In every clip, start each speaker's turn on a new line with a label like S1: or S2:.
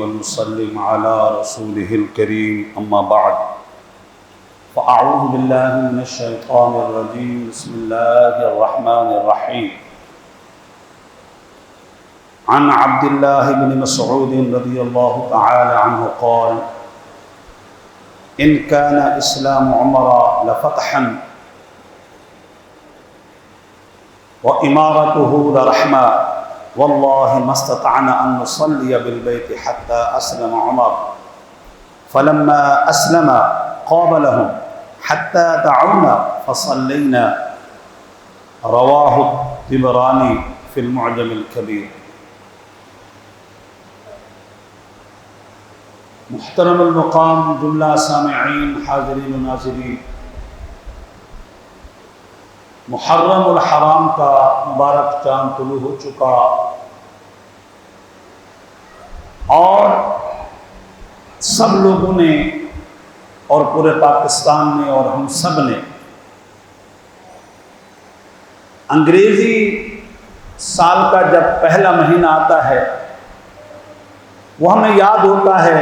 S1: ونسلم على رسوله الكريم أما بعد فأعوذ بالله من الشيطان الرجيم بسم الله الرحمن الرحيم عن عبد الله بن مسعود رضي الله تعالى عنه قال إن كان إسلام عمر لفتحا وإمارته لرحمة والله ما استطعنا أن نصلي بالبيت حتى أسلم عمر فلما أسلم قابلهم حتى دعونا فصلينا رواه الطبراني في المعجم الكبير. محترم المقام جملہ سامعین حاضرین و ناظرین، محرم الحرام کا مبارک چاند طلوع ہو چکا اور سب لوگوں نے اور پورے پاکستان نے اور ہم سب نے انگریزی سال کا جب پہلا مہینہ آتا ہے وہ ہمیں یاد ہوتا ہے،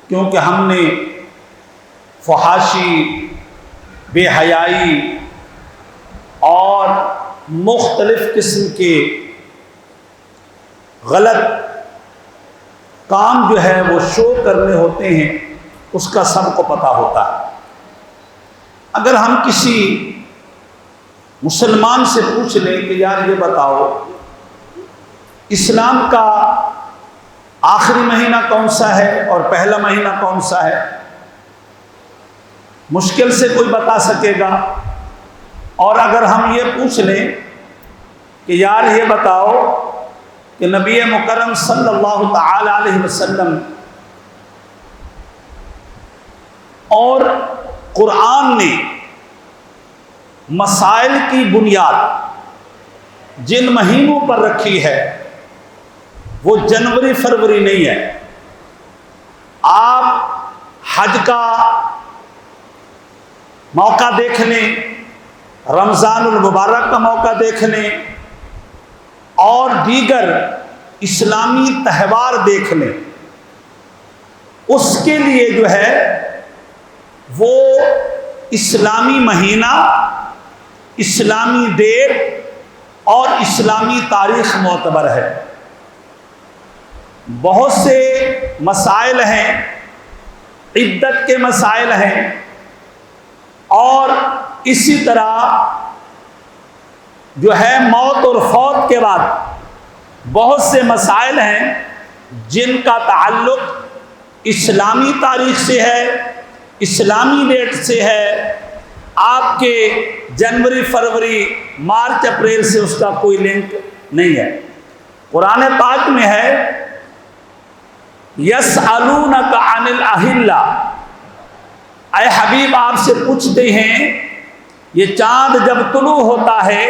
S1: کیونکہ ہم نے فحاشی، بے حیائی اور مختلف قسم کے غلط کام جو ہے وہ شو کرنے ہوتے ہیں، اس کا سب کو پتہ ہوتا ہے۔ اگر ہم کسی مسلمان سے پوچھ لیں کہ یار یہ بتاؤ اسلام کا آخری مہینہ کون سا ہے اور پہلا مہینہ کون سا ہے، مشکل سے کوئی بتا سکے گا۔ اور اگر ہم یہ پوچھ لیں کہ یار یہ بتاؤ کہ نبی مکرم صلی اللہ تعالی علیہ وسلم اور قرآن نے مسائل کی بنیاد جن مہینوں پر رکھی ہے وہ جنوری فروری نہیں ہے۔ آپ حج کا موقع دیکھ لیں، رمضان المبارک کا موقع دیکھ لیں اور دیگر اسلامی تہوار دیکھ لیں، اس کے لیے جو ہے وہ اسلامی مہینہ، اسلامی ڈیٹ اور اسلامی تاریخ معتبر ہے۔ بہت سے مسائل ہیں، عدت کے مسائل ہیں اور اسی طرح جو ہے موت اور فوت کے بعد بہت سے مسائل ہیں جن کا تعلق اسلامی تاریخ سے ہے، اسلامی ڈیٹ سے ہے۔ آپ کے جنوری فروری مارچ اپریل سے اس کا کوئی لنک نہیں ہے۔ قرآن پاک میں ہے یسألونک عن الأہلہ، اے حبیب آپ سے پوچھتے ہیں یہ چاند جب طلوع ہوتا ہے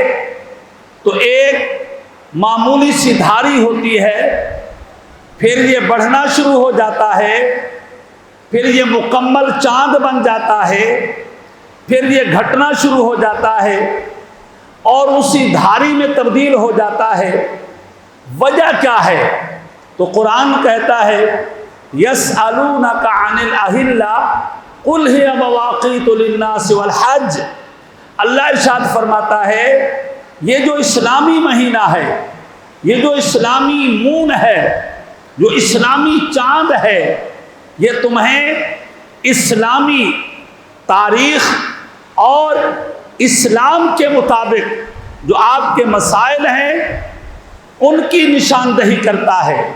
S1: تو ایک معمولی سی دھاری ہوتی ہے، پھر یہ بڑھنا شروع ہو جاتا ہے، پھر یہ مکمل چاند بن جاتا ہے، پھر یہ گھٹنا شروع ہو جاتا ہے اور اسی دھاری میں تبدیل ہو جاتا ہے۔ وجہ کیا ہے؟ تو قرآن کہتا ہے یسألونک عن الأہلہ قل ہی مواقیت للناس والحج۔ اللہ ارشاد فرماتا ہے یہ جو اسلامی مہینہ ہے، یہ جو اسلامی مون ہے، جو اسلامی چاند ہے، یہ تمہیں اسلامی تاریخ اور اسلام کے مطابق جو آپ کے مسائل ہیں ان کی نشاندہی کرتا ہے۔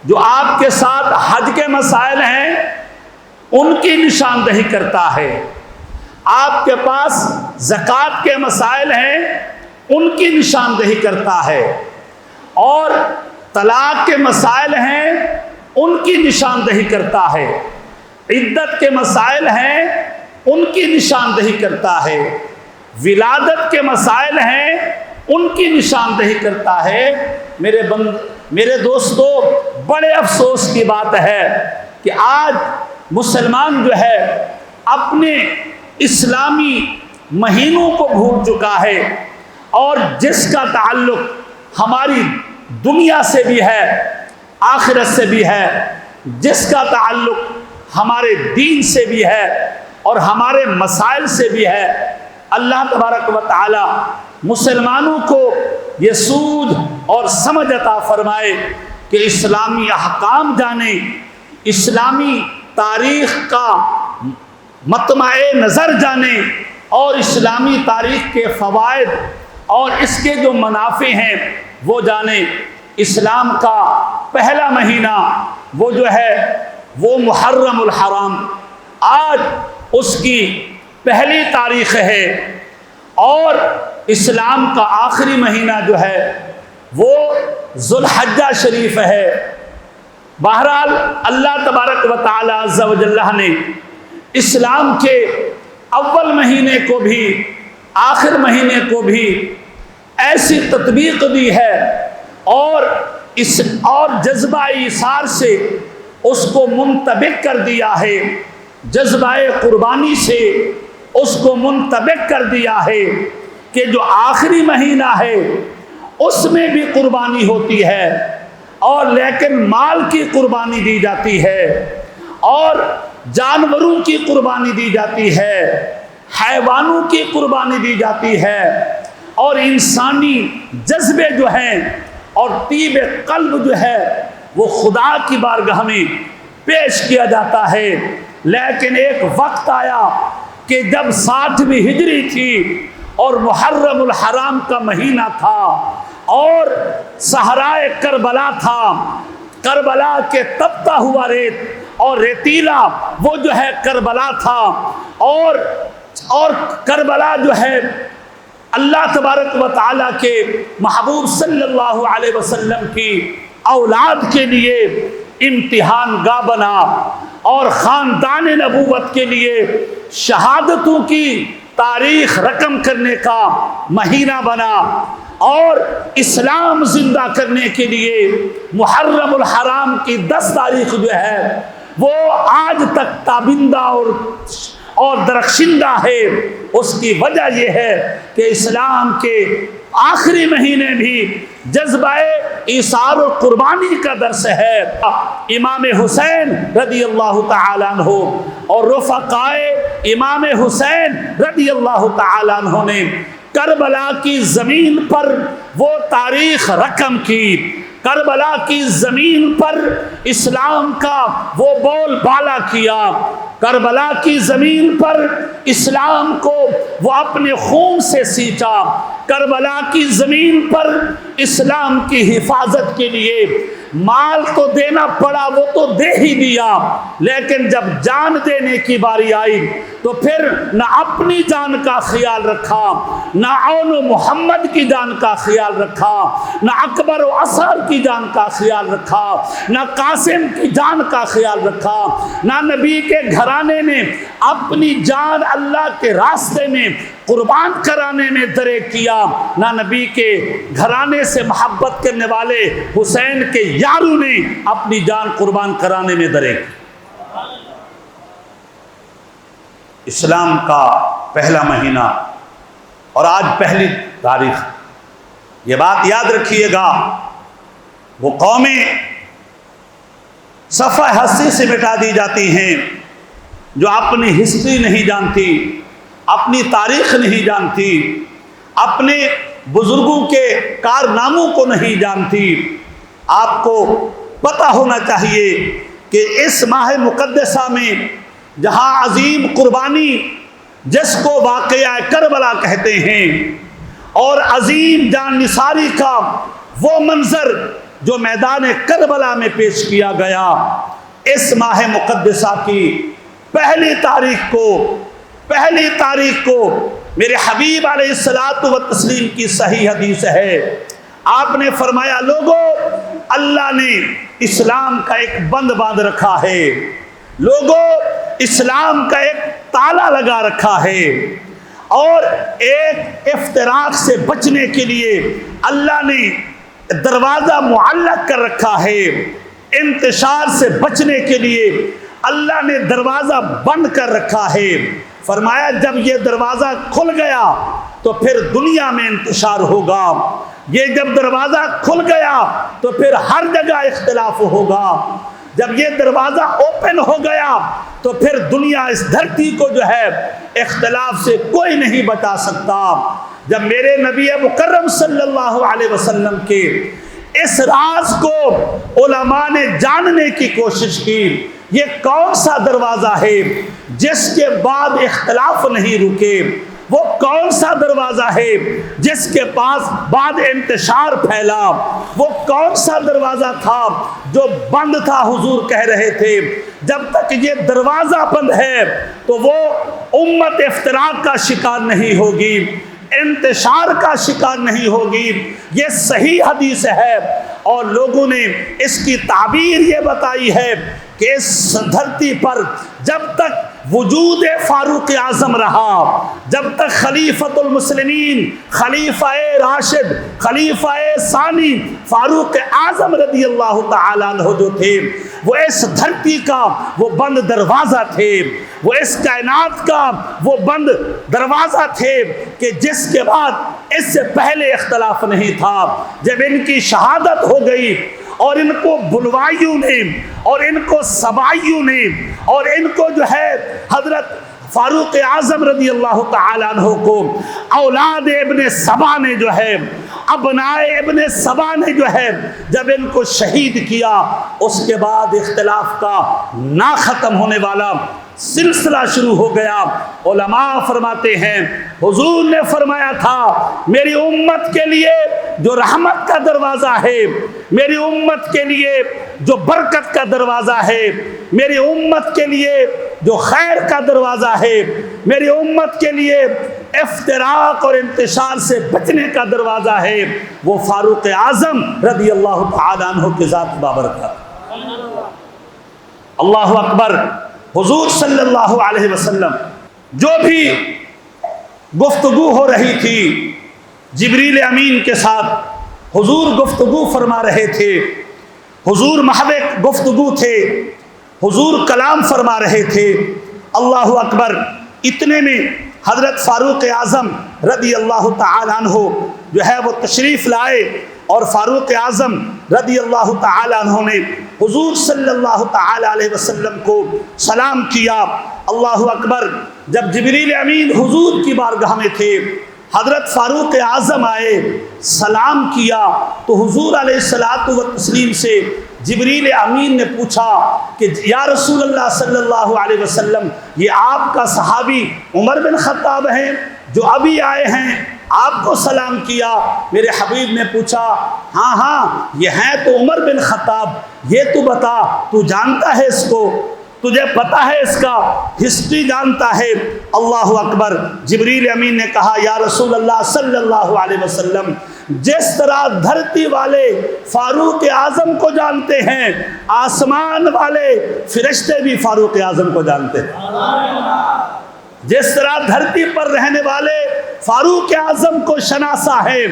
S1: جو آپ کے ساتھ حج کے مسائل ہیں ان کی نشاندہی کرتا ہے۔ آپ کے پاس زکوٰۃ کے مسائل ہیں ان کی نشاندہی کرتا ہے، اور طلاق کے مسائل ہیں ان کی نشاندہی کرتا ہے، عدت کے مسائل ہیں ان کی نشاندہی کرتا ہے، ولادت کے مسائل ہیں ان کی نشاندہی کرتا ہے۔ میرے دوستو، بڑے افسوس کی بات ہے کہ آج مسلمان جو ہے اپنے اسلامی مہینوں کو بھول چکا ہے، اور جس کا تعلق ہماری دنیا سے بھی ہے، آخرت سے بھی ہے، جس کا تعلق ہمارے دین سے بھی ہے اور ہمارے مسائل سے بھی ہے، اللہ تبارک و تعالی مسلمانوں کو یہ سوجھ اور سمجھ عطا فرمائے کہ اسلامی احکام جانیں، اسلامی تاریخ کا مطمع نظر جانیں اور اسلامی تاریخ کے فوائد اور اس کے جو منافع ہیں وہ جانیں۔ اسلام کا پہلا مہینہ وہ جو ہے وہ محرم الحرام، آج اس کی پہلی تاریخ ہے، اور اسلام کا آخری مہینہ جو ہے وہ ذو الحجہ شریف ہے۔ بہرحال اللہ تبارک و تعالی عز و جل نے اسلام کے اول مہینے کو بھی آخر مہینے کو بھی ایسی تطبیق دی ہے، اور جذبہ ایثار سے اس کو منطبق کر دیا ہے، جذبہ قربانی سے اس کو منطبق کر دیا ہے کہ جو آخری مہینہ ہے اس میں بھی قربانی ہوتی ہے، اور لیکن مال کی قربانی دی جاتی ہے، اور جانوروں کی قربانی دی جاتی ہے، حیوانوں کی قربانی دی جاتی ہے، اور انسانی جذبے جو ہیں اور طیب قلب جو ہے وہ خدا کی بارگاہ میں پیش کیا جاتا ہے۔ لیکن ایک وقت آیا کہ جب 60ویں ہجری تھی اور محرم الحرام کا مہینہ تھا اور صحرائے کربلا تھا، کربلا کے تپتا ہوا ریت اور ریتیلا وہ جو ہے کربلا تھا، اور کربلا جو ہے اللہ تبارک و تعالیٰ کے محبوب صلی اللہ علیہ وسلم کی اولاد کے لیے امتحان گاہ بنا، اور خاندان نبوت کے لیے شہادتوں کی تاریخ رقم کرنے کا مہینہ بنا، اور اسلام زندہ کرنے کے لیے محرم الحرام کی 10 تاریخ جو ہے وہ آج تک تابندہ اور درخشندہ ہے۔ اس کی وجہ یہ ہے کہ اسلام کے آخری مہینے بھی جذبہ ایثار و قربانی کا درس ہے۔ امام حسین رضی اللہ تعالیٰ عنہ اور رفقائے امام حسین رضی اللہ تعالیٰ عنہ نے کربلا کی زمین پر وہ تاریخ رقم کی، کربلا کی زمین پر اسلام کا وہ بول بالا کیا، کربلا کی زمین پر اسلام کو وہ اپنے خون سے سینچا، کربلا کی زمین پر اسلام کی حفاظت کے لیے مال تو دینا پڑا، وہ تو دے ہی دیا، لیکن جب جان دینے کی باری آئی تو پھر نہ اپنی جان کا خیال رکھا، نہ اون و محمد کی جان کا خیال رکھا، نہ اکبر و اصغر کی جان کا خیال رکھا، نہ قاسم کی جان کا خیال رکھا، نہ نبی کے گھرانے نے اپنی جان اللہ کے راستے میں قربان کرانے میں دریغ کیا، نہ نبی کے گھرانے سے محبت کرنے والے حسین کے یاروں نے اپنی جان قربان کرانے میں دریغ کی۔ اسلام کا پہلا مہینہ اور آج پہلی تاریخ، یہ بات یاد رکھیے گا، وہ قومیں صفحہ ہستی سے مٹا دی جاتی ہیں جو اپنی ہسٹری نہیں جانتی، اپنی تاریخ نہیں جانتی، اپنے بزرگوں کے کارناموں کو نہیں جانتی۔ آپ کو پتہ ہونا چاہیے کہ اس ماہ مقدسہ میں جہاں عظیم قربانی جس کو واقعہ کربلا کہتے ہیں اور عظیم جان نثاری کا وہ منظر جو میدان کربلا میں پیش کیا گیا، اس ماہ مقدسہ کی پہلی تاریخ کو میرے حبیب علیہ الصلاۃ والتسلیم کی صحیح حدیث ہے، آپ نے فرمایا لوگوں اللہ نے اسلام کا ایک بند باندھ رکھا ہے، لوگوں اسلام کا ایک تالا لگا رکھا ہے، اور ایک افتراق سے بچنے کے لیے اللہ نے دروازہ معلق کر رکھا ہے، انتشار سے بچنے کے لیے اللہ نے دروازہ بند کر رکھا ہے۔ فرمایا جب یہ دروازہ کھل گیا تو پھر دنیا میں انتشار ہوگا، یہ جب دروازہ کھل گیا تو پھر ہر جگہ اختلاف ہوگا. جب یہ دروازہ اوپن ہو گیا تو پھر دنیا اس دھرتی کو جو ہے اختلاف سے کوئی نہیں بچا سکتا. جب میرے نبی مکرم صلی اللہ علیہ وسلم کے اس راز کو علماء نے جاننے کی کوشش کی، یہ کون سا دروازہ ہے جس کے بعد اختلاف نہیں رکے، وہ کون سا دروازہ ہے جس کے پاس بعد انتشار پھیلا، وہ کون سا دروازہ تھا جو بند تھا. حضور کہہ رہے تھے جب تک یہ دروازہ بند ہے تو وہ امت افتراق کا شکار نہیں ہوگی، انتشار کا شکار نہیں ہوگی. یہ صحیح حدیث ہے اور لوگوں نے اس کی تعبیر یہ بتائی ہے کہ اس دھرتی پر جب تک وجود فاروق اعظم رہا، جب تک خلیفۃ المسلمین، خلیفہ راشد، خلیفہ ثانی فاروق اعظم رضی اللہ تعالیٰ عنہ جو تھے، وہ اس دھرتی کا وہ بند دروازہ تھے، وہ اس کائنات کا وہ بند دروازہ تھے کہ جس کے بعد اس سے پہلے اختلاف نہیں تھا. جب ان کی شہادت ہو گئی اور ان کو بلوائیوں نے اور ان کو سبائیوں نے اور ان کو جو ہے حضرت فاروق اعظم رضی اللہ تعالیٰ عنہ کو اولاد ابن سبا نے جو ہے، ابنائے ابن سبا نے جو ہے جب ان کو شہید کیا، اس کے بعد اختلاف کا نہ ختم ہونے والا سلسلہ شروع ہو گیا. علماء فرماتے ہیں حضور نے فرمایا تھا میری امت کے لیے جو رحمت کا دروازہ ہے، میری امت کے لیے جو برکت کا دروازہ ہے، میری امت کے لیے جو خیر کا دروازہ ہے، میری امت کے لیے افتراق اور انتشار سے بچنے کا دروازہ ہے، وہ فاروق اعظم رضی اللہ تعالیٰ عنہ کی ذات بابرکت. اللہ اکبر. حضور صلی اللہ علیہ وسلم جو بھی گفتگو ہو رہی تھی جبریل امین کے ساتھ، حضور گفتگو فرما رہے تھے، حضور محض گفتگو تھے، حضور کلام فرما رہے تھے. اللہ اکبر. اتنے میں حضرت فاروق اعظم رضی اللہ تعالیٰ عنہ جو ہے وہ تشریف لائے اور فاروق اعظم رضی اللہ تعالیٰ عنہ نے حضور صلی اللہ تعالیٰ علیہ وسلم کو سلام کیا. اللہ اکبر. جب جبریل امین حضور کی بارگاہ میں تھے، حضرت فاروق اعظم آئے، سلام کیا تو حضور علیہ الصلاۃ والتسلیم سے جبریل امین نے پوچھا کہ یا رسول اللہ صلی اللہ علیہ وسلم، یہ آپ کا صحابی عمر بن خطاب ہیں جو ابھی آئے ہیں، آپ کو سلام کیا. میرے حبیب نے پوچھا ہاں ہاں یہ ہیں تو عمر بن خطاب، یہ تو بتا تو جانتا ہے اس کو، تجھے پتا ہے اس کا ہسٹری جانتا ہے. اللہ اکبر. جبریل امین نے کہا یا رسول اللہ صلی اللہ علیہ وسلم، جس طرح دھرتی والے فاروق اعظم کو جانتے ہیں، آسمان والے فرشتے بھی فاروق اعظم کو جانتے ہیں. جس طرح دھرتی پر رہنے والے فاروق اعظم کو شناسا ہے،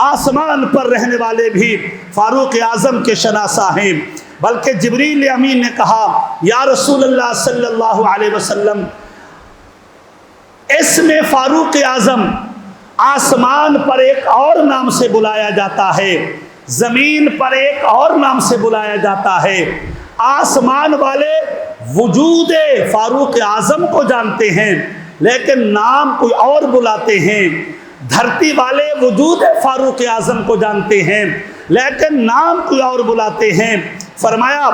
S1: آسمان پر رہنے والے بھی فاروق اعظم کے شناسا ہیں. بلکہ جبریل امین نے کہا یا رسول اللہ صلی اللہ علیہ وسلم، اس میں فاروق اعظم آسمان پر ایک اور نام سے بلایا جاتا ہے، زمین پر ایک اور نام سے بلایا جاتا ہے. آسمان والے وجود فاروق اعظم کو جانتے ہیں لیکن نام کوئی اور بلاتے ہیں. دھرتی والے وجود فاروق اعظم کو جانتے ہیں لیکن نام کوئی اور بلاتے ہیں. فرمایا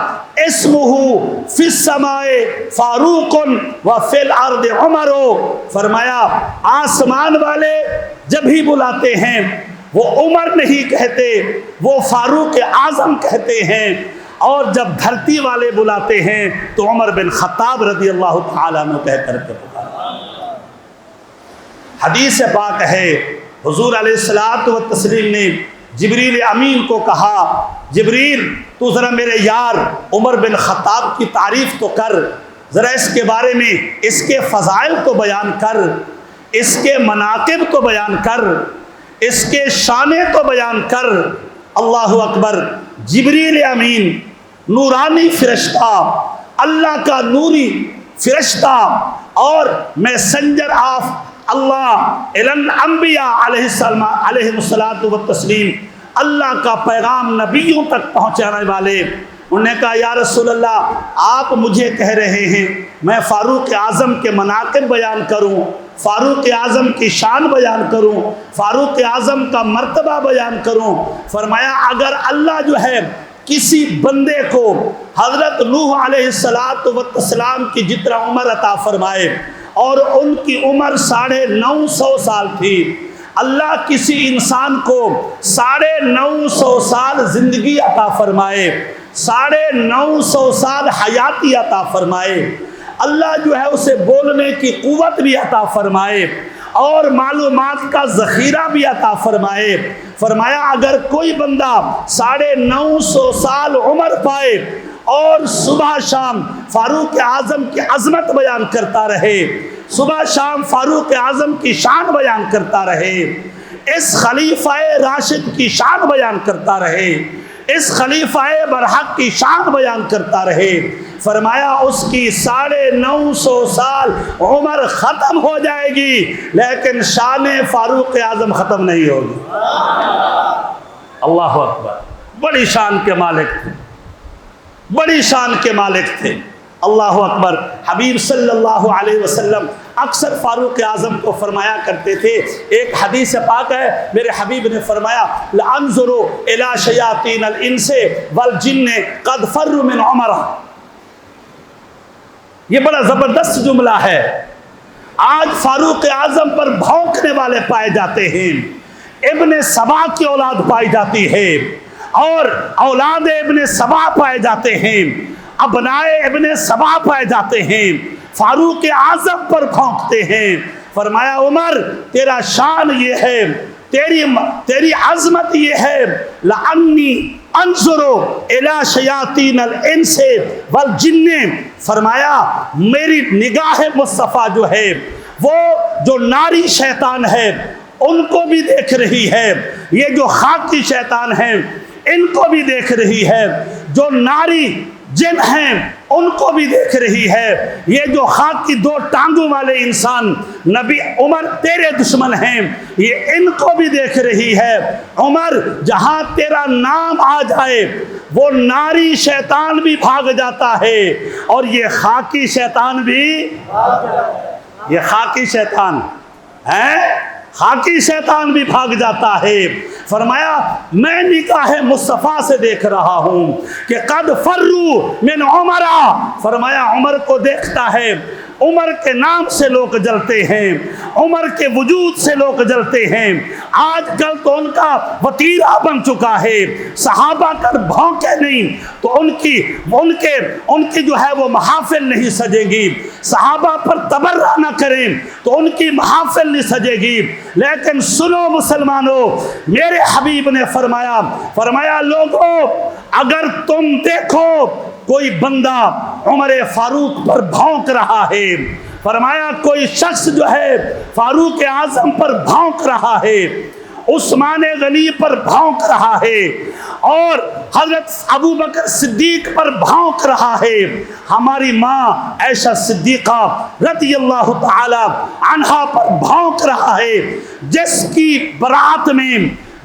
S1: اسمہ فی السماء فاروق و فی الارض عمر. فرمایا آسمان والے جب ہی بلاتے ہیں وہ عمر نہیں کہتے، وہ فاروق اعظم کہتے ہیں، اور جب دھرتی والے بلاتے ہیں تو عمر بن خطاب رضی اللہ تعالیٰ عنہ کہہ کر کے پکارا. حدیث پاک ہے حضور علیہ الصلوۃ والتسلیم نے جبریل امین کو کہا جبریل تو ذرا میرے یار عمر بن خطاب کی تعریف تو کر، ذرا اس کے بارے میں اس کے فضائل تو بیان کر، اس کے مناقب تو بیان کر، اس کے شانیں تو بیان کر. اللہ اکبر. جبریل امین نورانی فرشتہ، اللہ کا نوری فرشتہ اور میسنجر آف اللہ الانبیاء علیہ الصلوۃ والتسلیم، اللہ کا پیغام نبیوں تک پہنچانے والے، انہوں نے کہا یا رسول اللہ آپ مجھے کہہ رہے ہیں میں فاروق اعظم کے مناقب بیان کروں، فاروق اعظم کی شان بیان کروں، فاروق اعظم کا مرتبہ بیان کروں؟ فرمایا اگر اللہ جو ہے کسی بندے کو حضرت نوح علیہ السلام کی جتنا عمر عطا فرمائے اور ان کی عمر 950 سال تھی، اللہ کسی انسان کو 950 سال زندگی عطا فرمائے، 950 سال حیاتی عطا فرمائے، اللہ جو ہے اسے بولنے کی قوت بھی عطا فرمائے اور معلومات کا ذخیرہ بھی عطا فرمائے، فرمایا اگر کوئی بندہ 950 سال عمر پائے اور صبح شام فاروق اعظم کی عظمت بیان کرتا رہے، صبح شام فاروق اعظم کی شان بیان کرتا رہے، اس خلیفہ راشد کی شان بیان کرتا رہے، اس خلیفہ برحق کی شان بیان کرتا رہے، فرمایا اس کی 950 سال عمر ختم ہو جائے گی لیکن شان فاروق اعظم ختم نہیں ہوگی۔ اللہ اکبر، بڑی شان کے مالک تھے، بڑی شان کے مالک تھے، اللہ اکبر۔ حبیب صلی اللہ علیہ وسلم اکثر فاروق اعظم کو فرمایا کرتے تھے، ایک حدیث پاک ہے میرے حبیب نے فرمایا لَأَنظُرُ إِلَى شَيَاطِينَ الْإِنسِ وَالْجِنِّ قَدْ فَرُّ مِنْ عُمَرَ۔ یہ بڑا زبردست جملہ ہے۔ آج فاروق اعظم پر بھونکنے والے پائے جاتے ہیں، ابن سبا کی اولاد پائی جاتی ہے اور اولاد ابن سبا پائے جاتے ہیں، ابنائے ابن سبا پائے جاتے ہیں، فاروق اعظم پر بھونکتے ہیں۔ فرمایا عمر تیرا شان یہ ہے، تیری عظمت یہ ہے، لَأَنِّي انظرو الی شیاطین الانس والجن، فرمایا میری نگاہ مصطفیٰ جو ہے وہ جو ناری شیطان ہے ان کو بھی دیکھ رہی ہے، یہ جو خاکی شیطان ہیں ان کو بھی دیکھ رہی ہے، جو ناری جن ہیں ان کو بھی دیکھ رہی ہے، یہ جو خاک کی 2 ٹانگوں والے انسان نبی عمر تیرے دشمن ہیں یہ ان کو بھی دیکھ رہی ہے۔ عمر جہاں تیرا نام آ جائے وہ ناری شیطان بھی بھاگ جاتا ہے اور یہ خاکی شیطان بھی، یہ خاکی شیطان ہے، خاکی شیطان بھی بھاگ جاتا ہے۔ فرمایا میں نگاہ مصطفیٰ سے دیکھ رہا ہوں کہ قد فروا من عمر، فرمایا عمر کو دیکھتا ہے، عمر کے نام سے لوگ جلتے ہیں، عمر کے وجود سے لوگ جلتے ہیں، آج کل تو ان کا وتیرہ بن چکا ہے، صحابہ کر بھونکے نہیں تو ان کی جو ہے وہ محافل نہیں سجے گی، صحابہ پر تبرہ نہ کریں تو ان کی محافل نہیں سجے گی، لیکن سنو مسلمانوں، میرے حبیب نے فرمایا لوگوں اگر تم دیکھو کوئی بندہ عمر فاروق پر بھونک رہا ہے، فرمایا کوئی شخص جو ہے فاروق اعظم پر بھونک رہا ہے، عثمان غنی پر بھونک رہا ہے اور حضرت ابو بکر صدیق پر بھونک رہا ہے، ہماری ماں عائشہ صدیقہ رضی اللہ تعالی عنہا پر بھونک رہا ہے، جس کی برات میں،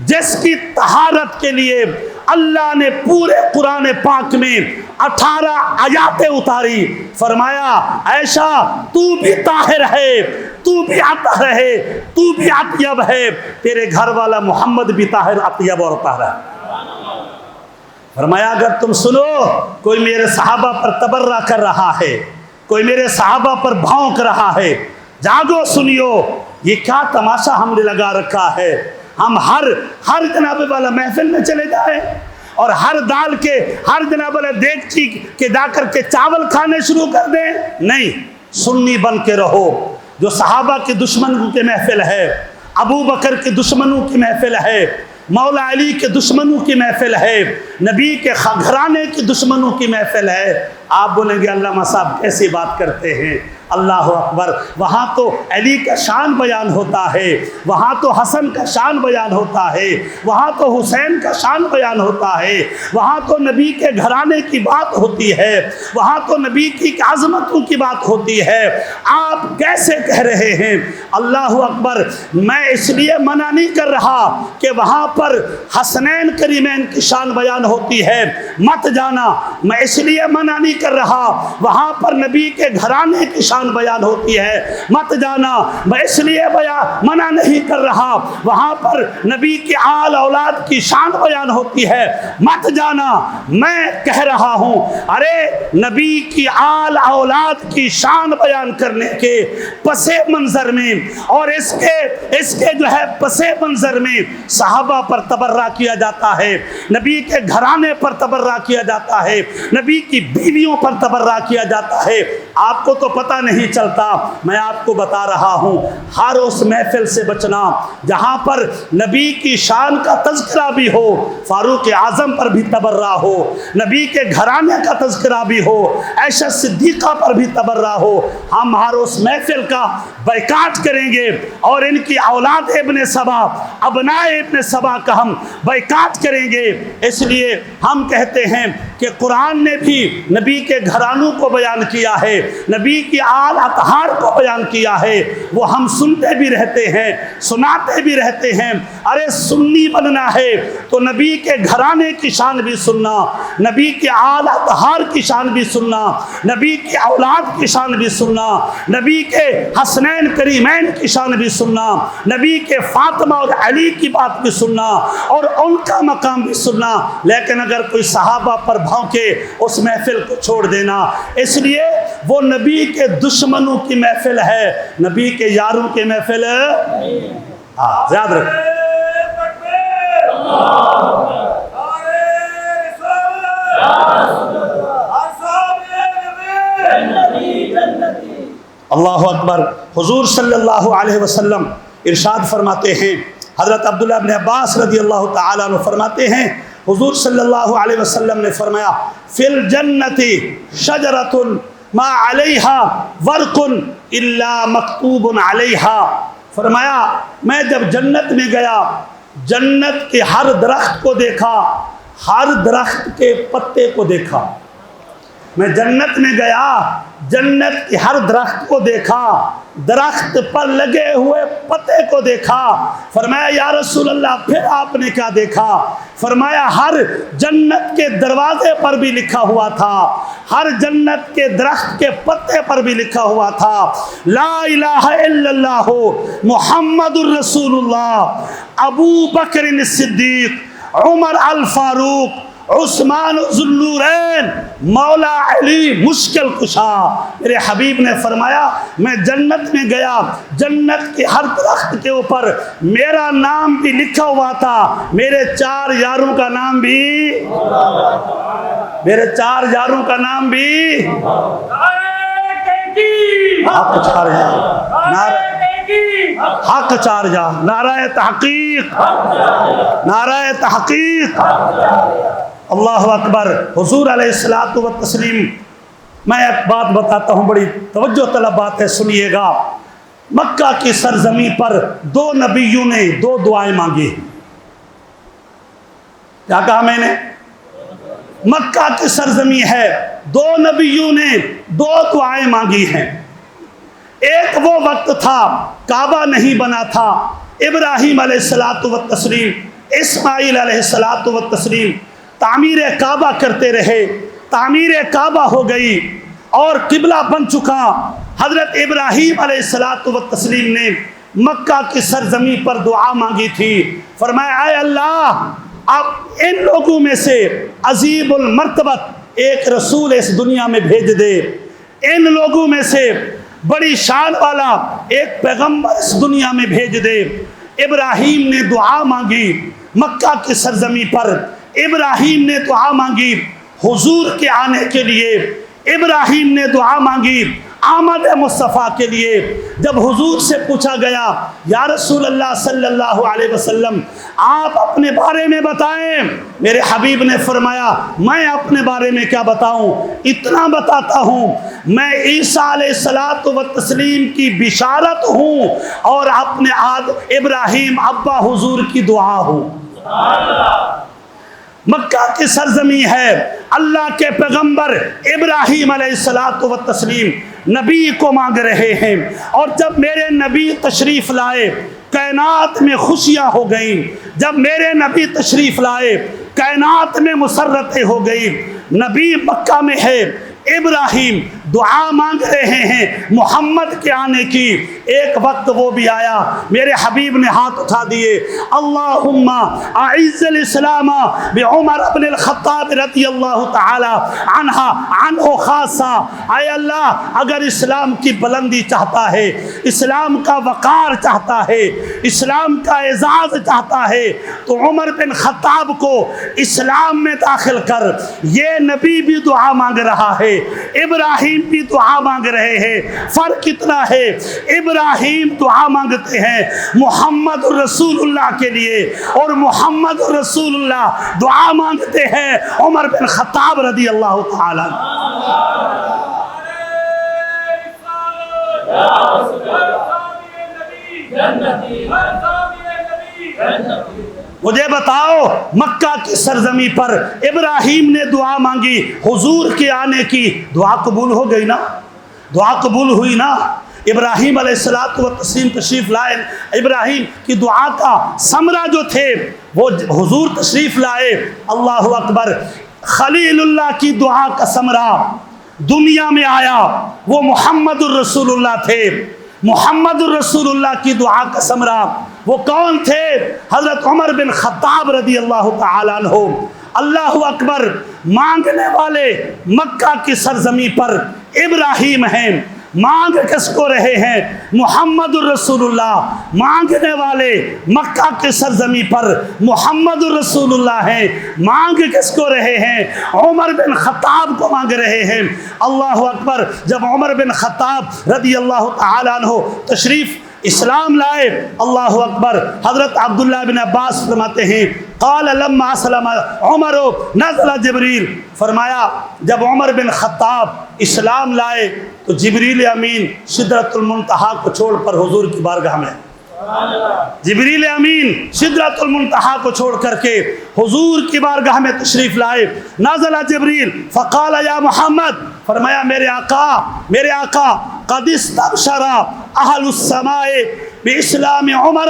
S1: جس کی طہارت کے لیے اللہ نے پورے قرآن پاک میں 18 آیاتیں اتاری، فرمایا عائشہ تو بھی طاہر ہے، تو بھی اطہر ہے، تو بھی اطیب ہے، تیرے گھر والا محمد بھی طاہر اطیب اور طاہر ہے۔ فرمایا اگر تم سنو کوئی میرے صحابہ پر تبرہ کر رہا ہے، کوئی میرے صحابہ پر بھونک رہا ہے، جاگو سنیو، یہ کیا تماشا ہم نے لگا رکھا ہے؟ ہم ہر جناب والا محفل میں چلے جائیں اور ہر دال کے ہر جناب والا دیگچی کے جا کر کے چاول کھانے شروع کر دیں؟ نہیں، سنی بن کے رہو۔ جو صحابہ کے دشمنوں کی محفل ہے، ابو بکر کے دشمنوں کی محفل ہے، مولا علی کے دشمنوں کی محفل ہے، نبی کے گھرانے کی دشمنوں کی محفل ہے، آپ بولیں گے علامہ صاحب کیسی بات کرتے ہیں؟ اللہ اکبر، وہاں تو علی کا شان بیان ہوتا ہے، وہاں تو حسن کا شان بیان ہوتا ہے، وہاں تو حسین کا شان بیان ہوتا ہے، وہاں تو نبی کے گھرانے کی بات ہوتی ہے، وہاں تو نبی کی عظمتوں کی بات ہوتی ہے۔ آپ کیسے کہہ رہے ہیں اللہ اکبر؟ میں اس لیے منع نہیں کر رہا کہ وہاں پر حسنین کریمین کی شان بیان ہوتی ہے، مت جانا۔ میں اس لیے منع نہیں کر رہا وہاں پر نبی کے گھرانے کی شان بیان ہوتی ہے، مت جانا۔ میں اس لیے منع نہیں کر رہا وہاں پر نبی کی آل اولاد کی شان بیان ہوتی ہے، مت جانا۔ میں کہہ رہا ہوں ارے نبی کی آل اولاد کی شان بیان کرنے کے پس منظر میں اور اس کے جو ہے پس منظر میں صحابہ پر تبرہ کیا جاتا ہے، نبی کے گھرانے پر تبرہ کیا جاتا ہے، نبی کی بیویوں پر تبرہ کیا جاتا ہے۔ آپ کو تو پتہ نہیں چلتا، میں آپ کو بتا رہا ہوں، ہر اس محفل سے بچنا جہاں پر نبی کی شان کا تذکرہ بھی ہو، فاروق اعظم پر بھی تبرہ ہو، نبی کے گھرانے کا تذکرہ بھی ہو، عائشہ صدیقہ پر بھی تبرہ ہو، ہم ہر اس محفل کا بائیکاٹ کریں گے اور ان کی اولاد ابن سبا، ابناء ابن سبا کا ہم بائیکاٹ کریں گے۔ اس لیے ہم کہتے ہیں کہ قرآن نے بھی نبی کے گھرانوں کو بیان کیا ہے، نبی کی آل اطہار کو بیان کیا ہے، وہ ہم سنتے بھی رہتے ہیں، سناتے بھی رہتے ہیں۔ ارے سنی بننا ہے تو نبی کے گھرانے کی شان بھی سننا، نبی کی آل اطہار کی شان بھی سننا، نبی کی اولاد کی شان بھی سننا، نبی کے حسنین کریمین کی شان بھی سننا، نبی کے فاطمہ اور علی کی بات بھی سننا اور ان کا مقام بھی سننا۔ لیکن اگر کوئی صحابہ پر بھونکے اس محفل کو چھوڑ دینا، اس لیے وہ نبی کے دشمنوں کی محفل ہے، نبی کے یاروں کی محفل ہے۔ یاد رکھ اللہ اکبر۔ حضور صلی اللہ علیہ وسلم ارشاد فرماتے ہیں، حضرت عبداللہ بن عباس رضی اللہ تعالیٰ عنہ فرماتے ہیں، حضور صلی اللہ علیہ وسلم نے فرمایا فی الجنت شجرۃ ما علیہا ورق الا مکتوب علیہا۔ فرمایا میں جب جنت میں گیا، جنت کے ہر درخت کو دیکھا، ہر درخت کے پتے کو دیکھا۔ میں جنت میں گیا، جنت کے ہر درخت کو دیکھا، درخت پر لگے ہوئے پتے کو دیکھا۔ فرمایا یا رسول اللہ پھر آپ نے کیا دیکھا؟ فرمایا ہر جنت کے دروازے پر بھی لکھا ہوا تھا، ہر جنت کے درخت کے پتے پر بھی لکھا ہوا تھا لا الہ الا اللہ محمد الرسول اللہ، ابو بکر الصدیق، عمر الفاروق، عثمان ذو النورین، مولا علی مشکل کشا۔ میرے حبیب نے فرمایا میں جنت میں گیا، جنت کے ہر درخت کے اوپر میرا نام بھی لکھا ہوا تھا، میرے 4 یاروں کا نام بھی، میرے 4 یاروں کا نام بھی، حق 4 یار، حق 4 یار، نعرہ تحقیق، نعرہ تحقیق، اللہ اکبر۔ حضور علیہ الصلوۃ والتسلیم، میں ایک بات بتاتا ہوں، بڑی توجہ طلب بات ہے، سنیے گا۔ مکہ کی سرزمین پر 2 نبیوں نے 2 دعائیں مانگی۔ کیا کہا میں نے؟ مکہ کی سرزمین ہے، 2 نبیوں نے 2 دعائیں مانگی ہیں۔ ایک وہ وقت تھا کعبہ نہیں بنا تھا، ابراہیم علیہ الصلوۃ والتسلیم، اسماعیل علیہ الصلوۃ والتسلیم تعمیر کعبہ کرتے رہے، تعمیر کعبہ ہو گئی اور قبلہ بن چکا۔ حضرت ابراہیم علیہ الصلوۃ والتسلیم نے مکہ کی سرزمین پر دعا مانگی تھی، فرمایا اے اللہ اب ان لوگوں میں سے عظیم المرتبت ایک رسول اس دنیا میں بھیج دے، ان لوگوں میں سے بڑی شان والا ایک پیغمبر اس دنیا میں بھیج دے۔ ابراہیم نے دعا مانگی مکہ کی سرزمین پر، ابراہیم نے دعا مانگی حضور کے آنے کے لیے، ابراہیم نے دعا مانگی آمد مصطفیٰ کے لیے جب حضور سے پوچھا گیا یا رسول اللہ صلی اللہ علیہ وسلم آپ اپنے بارے میں بتائیں، میرے حبیب نے فرمایا میں اپنے بارے میں کیا بتاؤں، اتنا بتاتا ہوں میں عیسیٰ علیہ الصلوۃ والتسلیم کی بشارت ہوں اور اپنے ابراہیم ابا حضور کی دعا ہوں۔ مکہ کی سرزمین ہے، اللہ کے پیغمبر ابراہیم علیہ الصلوۃ والتسلیم نبی کو مانگ رہے ہیں، اور جب میرے نبی تشریف لائے کائنات میں خوشیاں ہو گئیں، جب میرے نبی تشریف لائے کائنات میں مسرتیں ہو گئی۔ نبی مکہ میں ہے، ابراہیم دعا مانگ رہے ہیں محمد کے آنے کی، ایک وقت وہ بھی آیا، میرے حبیب نے ہاتھ اٹھا دیے، اللہم اعز الاسلام بعمر بن الخطاب رضی اللہ تعالی عنہ خاصہ، اے اللہ اگر اسلام کی بلندی چاہتا ہے، اسلام کا وقار چاہتا ہے، اسلام کا اعزاز چاہتا ہے تو عمر بن خطاب کو اسلام میں داخل کر۔ یہ نبی بھی دعا مانگ رہا ہے، ابراہیم بھی دعا مانگ رہے ہیں، فرق اتنا ہے ابراہیم دعا مانگتے ہیں محمد رسول اللہ کے لیے، اور محمد رسول اللہ دعا مانگتے ہیں عمر بن خطاب رضی اللہ تعالی۔ مجھے بتاؤ مکہ کی سرزمین پر ابراہیم نے دعا مانگی، حضور کے آنے کی، دعا قبول ہو گئی نا، دعا قبول ہوئی نا۔ ابراہیم علیہ الصلوۃ والتسلیم تشریف لائے، ابراہیم کی دعا کا ثمرہ جو تھے وہ حضور تشریف لائے، اللہ اکبر۔ خلیل اللہ کی دعا کا ثمرہ دنیا میں آیا، وہ محمد الرسول اللہ تھے۔ محمد الرسول اللہ کی دعا کا ثمرہ وہ کون تھے؟ حضرت عمر بن خطاب رضی اللہ تعالیٰ عنہ۔ اللہ اکبر، مانگنے والے مکہ کی سرزمین پر ابراہیم ہیں، مانگ کس کو رہے ہیں؟ محمد الرسول اللہ۔ مانگنے والے مکہ کے سرزمین پر محمد الرسول اللہ ہیں، مانگ کس کو رہے ہیں؟ عمر بن خطاب کو مانگ رہے ہیں۔ اللہ اکبر، جب عمر بن خطاب رضی اللہ تعالیٰ عنہ تشریف اسلام لائے، اللہ اکبر، حضرت عبداللہ بن عباس فرماتے ہیں قال لما اسلم عمر نزل جبریل، فرمایا جب عمر بن خطاب اسلام لائے تو جبریل امین سدرۃ المنتہا کو چھوڑ کر حضور کی بارگاہ میں، جبریل امین سدرۃ المنتہا کو چھوڑ کر کے حضور کی بارگاہ میں تشریف لائے۔ نازل جبریل فقال یا محمد، فرمایا میرے آقا قد استبشر اہل السماء باسلام عمر،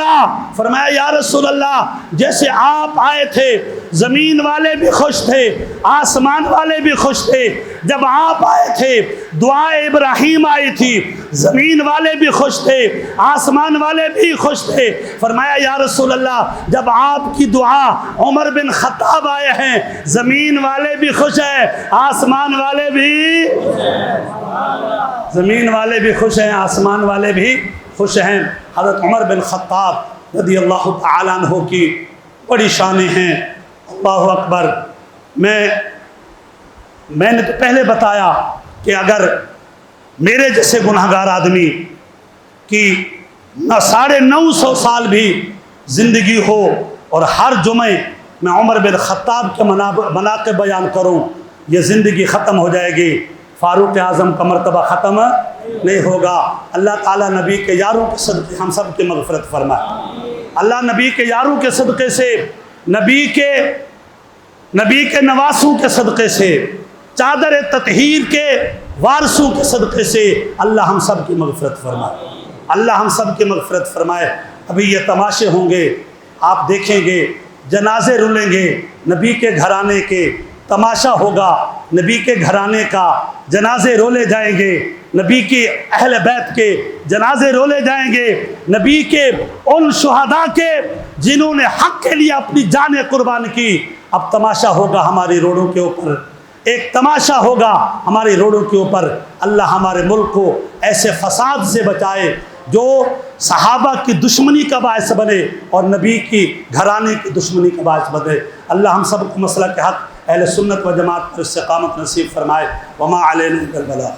S1: فرمایا یا رسول اللہ جیسے آپ آئے تھے زمین والے بھی خوش تھے، آسمان والے بھی خوش تھے، جب آپ آئے تھے دعا ابراہیم آئی تھی، زمین والے بھی خوش تھے، آسمان والے بھی خوش تھے۔ فرمایا یا رسول اللہ جب آپ کی دعا عمر بن خطاب آئے ہیں، زمین والے بھی خوش ہیں، آسمان والے بھی، زمین والے بھی خوش ہیں، آسمان والے بھی خوش ہیں۔ حضرت عمر بن خطاب رضی اللہ تعالیٰ عنہ کی بڑی شانیں ہیں، اللہ اکبر۔ میں نے تو پہلے بتایا کہ اگر میرے جیسے گناہگار آدمی کی 950 سال بھی زندگی ہو اور ہر جمعے میں عمر بن خطاب کے مناقب بیان کروں، یہ زندگی ختم ہو جائے گی، فاروق اعظم کا مرتبہ ختم نہیں ہوگا۔ اللہ تعالیٰ نبی کے یاروں کے صدقے ہم سب کی مغفرت فرمائے۔ اللہ نبی کے یاروں کے صدقے سے، نبی کے نواسوں کے صدقے سے، چادر تطہیر کے وارثوں کے صدقے سے اللہ ہم سب کی مغفرت فرمائے، اللہ ہم سب کی مغفرت فرمائے۔ ابھی یہ تماشے ہوں گے، آپ دیکھیں گے، جنازے رولیں گے، نبی کے گھرانے کے تماشا ہوگا، نبی کے گھرانے کا جنازے رولے جائیں گے، نبی کی اہل بیت کے جنازے رولے جائیں گے، نبی کے ان شہداء کے جنہوں نے حق کے لیے اپنی جانیں قربان کی۔ اب تماشا ہوگا ہماری روڈوں کے اوپر، ایک تماشا ہوگا ہماری روڈوں کے اوپر۔ اللہ ہمارے ملک کو ایسے فساد سے بچائے جو صحابہ کی دشمنی کا باعث بنے اور نبی کی گھرانے کی دشمنی کا باعث بنے۔ اللہ ہم سب کو مسلک کے حق اہل سنت و جماعت پر استقامت نصیب فرمائے۔ وما علینا الا البلاغ۔